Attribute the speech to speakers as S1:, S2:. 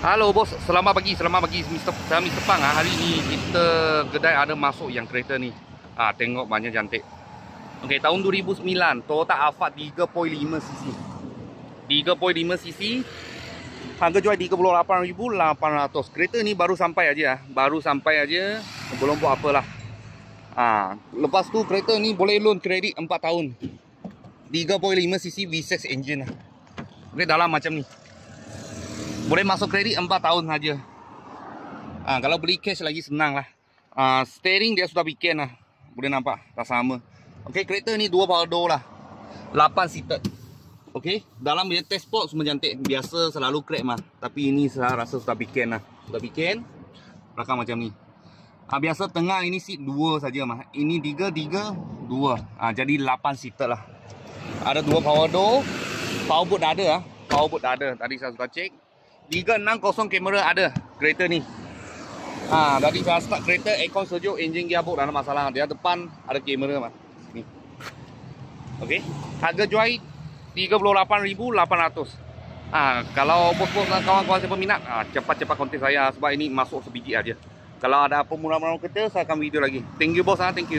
S1: Halo bos, selamat pagi Mr. Saya Mr. Pang. Hari ini kita kedai ada masuk yang kereta ni. Tengok banyak cantik. Okey, tahun 2009, Toyota Alphard 3.5cc. 3.5cc. Harga jual 38,800. Kereta ni baru sampai aja. Belum buat apalah. Lepas tu kereta ni boleh loan kredit 4 tahun. 3.5cc V6 engine. Okey, dalam macam ni. Boleh masuk kredit 4 tahun saja. Kalau beli cash lagi senang lah. Steering dia sudah bikin lah. Boleh nampak tak sama. Okey, kereta ni 2 power door lah. 8 seater. Okey, dalam dia dashboard semua cantik. Biasa selalu crack mah. Tapi ini saya rasa sudah bikin lah. Sudah bikin. Belakang macam ni. Biasa tengah ini seat 2 saja mah. Ini 3, 2. Jadi 8 seater lah. Ada 2 power door. Power boot dah ada lah. Power boot dah ada. Tadi saya sudah cek. 360 kamera ada kereta ni. Tadi saya start kereta, aircon sejuk, engine gearbox tak ada masalah. Dia depan ada kamera mah. Ni. Okey. Harga jual 38,800. Kalau bos-bos dan kawan-kawan siapa minat, cepat-cepat kontak saya sebab ini masuk sebiji aja. Kalau ada apa murah-murah kereta, saya akan video lagi. Thank you bos, thank you.